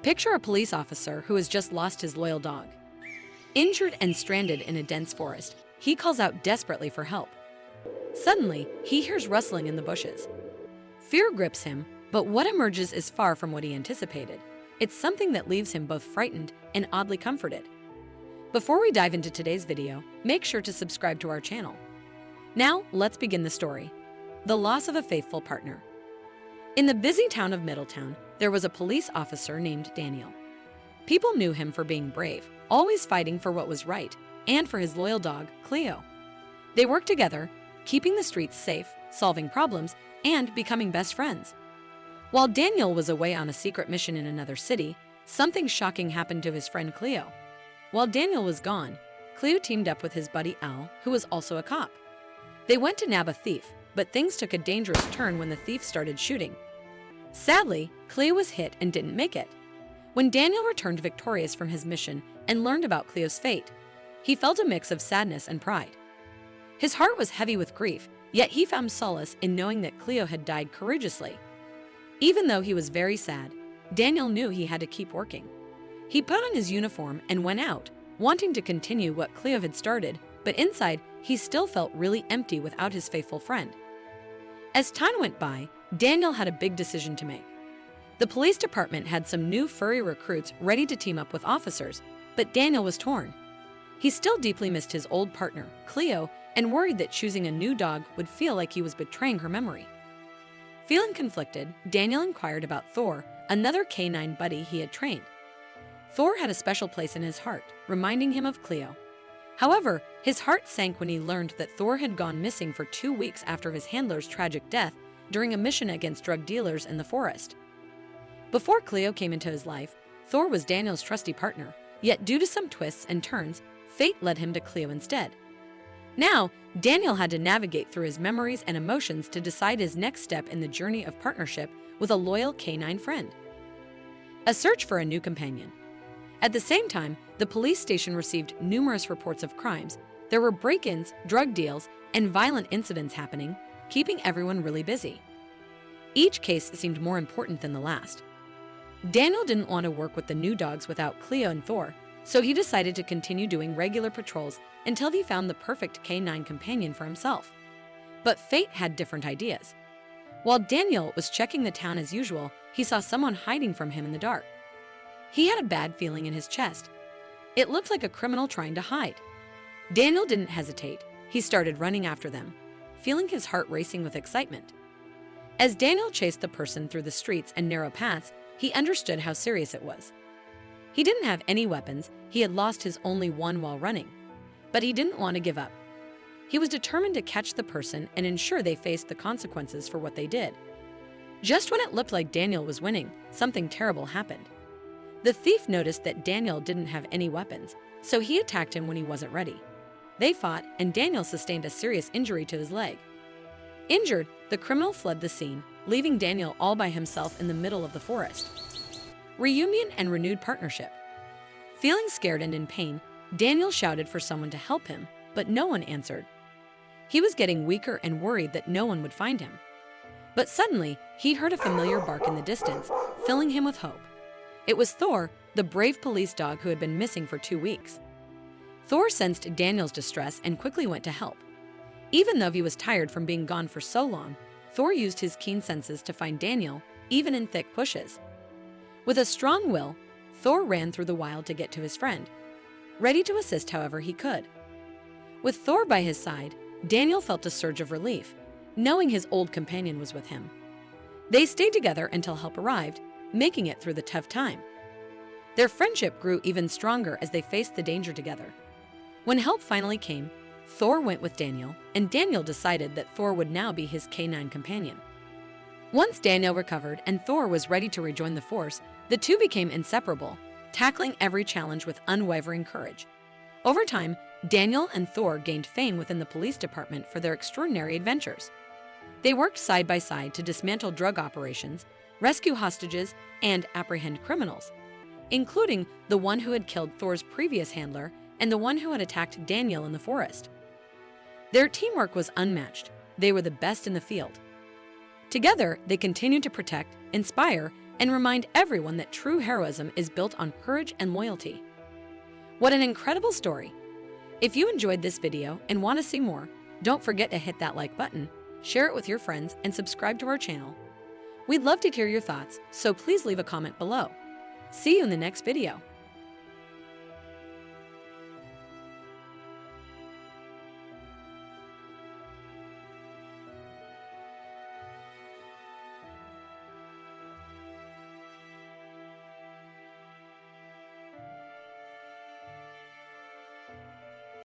Picture a police officer who has just lost his loyal dog. Injured and stranded in a dense forest, he calls out desperately for help. Suddenly, he hears rustling in the bushes. Fear grips him, but what emerges is far from what he anticipated. It's something that leaves him both frightened and oddly comforted. Before we dive into today's video, make sure to subscribe to our channel. Now, let's begin the story. The loss of a faithful partner. In the busy town of Middletown, there was a police officer named Daniel. People knew him for being brave, always fighting for what was right, and for his loyal dog, Cleo. They worked together, keeping the streets safe, solving problems, and becoming best friends. While Daniel was away on a secret mission in another city, something shocking happened to his friend Cleo. While Daniel was gone, Cleo teamed up with his buddy Al, who was also a cop. They went to nab a thief, but things took a dangerous turn when the thief started shooting. Sadly, Cleo was hit and didn't make it. When Daniel returned victorious from his mission and learned about Cleo's fate, he felt a mix of sadness and pride. His heart was heavy with grief, yet he found solace in knowing that Cleo had died courageously. Even though he was very sad, Daniel knew he had to keep working. He put on his uniform and went out, wanting to continue what Cleo had started, but inside, he still felt really empty without his faithful friend. As time went by, Daniel had a big decision to make. The police department had some new furry recruits ready to team up with officers, but Daniel was torn. He still deeply missed his old partner, Cleo, and worried that choosing a new dog would feel like he was betraying her memory. Feeling conflicted, Daniel inquired about Thor, another canine buddy he had trained. Thor had a special place in his heart, reminding him of Cleo. However, his heart sank when he learned that Thor had gone missing for 2 weeks after his handler's tragic death during a mission against drug dealers in the forest. Before Cleo came into his life, Thor was Daniel's trusty partner, yet due to some twists and turns, fate led him to Cleo instead. Now, Daniel had to navigate through his memories and emotions to decide his next step in the journey of partnership with a loyal canine friend. A search for a new companion. At the same time, the police station received numerous reports of crimes. There were break-ins, drug deals, and violent incidents happening, keeping everyone really busy. Each case seemed more important than the last. Daniel didn't want to work with the new dogs without Cleo and Thor, so he decided to continue doing regular patrols until he found the perfect canine companion for himself. But fate had different ideas. While Daniel was checking the town as usual, he saw someone hiding from him in the dark. He had a bad feeling in his chest. It looked like a criminal trying to hide. Daniel didn't hesitate. He started running after them, feeling his heart racing with excitement. As Daniel chased the person through the streets and narrow paths, he understood how serious it was. He didn't have any weapons. He had lost his only one while running. But he didn't want to give up. He was determined to catch the person and ensure they faced the consequences for what they did. Just when it looked like Daniel was winning, something terrible happened. The thief noticed that Daniel didn't have any weapons, so he attacked him when he wasn't ready. They fought, and Daniel sustained a serious injury to his leg. Injured, the criminal fled the scene, leaving Daniel all by himself in the middle of the forest. Reunion and renewed partnership. Feeling scared and in pain, Daniel shouted for someone to help him, but no one answered. He was getting weaker and worried that no one would find him. But suddenly, he heard a familiar bark in the distance, filling him with hope. It was Thor, the brave police dog who had been missing for 2 weeks. Thor sensed Daniel's distress and quickly went to help. Even though he was tired from being gone for so long, Thor used his keen senses to find Daniel, even in thick bushes. With a strong will, Thor ran through the wild to get to his friend, ready to assist however he could. With Thor by his side, Daniel felt a surge of relief, knowing his old companion was with him. They stayed together until help arrived, making it through the tough time. Their friendship grew even stronger as they faced the danger together. When help finally came, Thor went with Daniel, and Daniel decided that Thor would now be his canine companion. Once Daniel recovered and Thor was ready to rejoin the force, the two became inseparable, tackling every challenge with unwavering courage. Over time, Daniel and Thor gained fame within the police department for their extraordinary adventures. They worked side by side to dismantle drug operations, rescue hostages, and apprehend criminals, including the one who had killed Thor's previous handler and the one who had attacked Daniel in the forest. Their teamwork was unmatched. They were the best in the field. Together, they continued to protect, inspire, and remind everyone that true heroism is built on courage and loyalty. What an incredible story! If you enjoyed this video and want to see more, don't forget to hit that like button, share it with your friends, and subscribe to our channel. We'd love to hear your thoughts, so please leave a comment below. See you in the next video.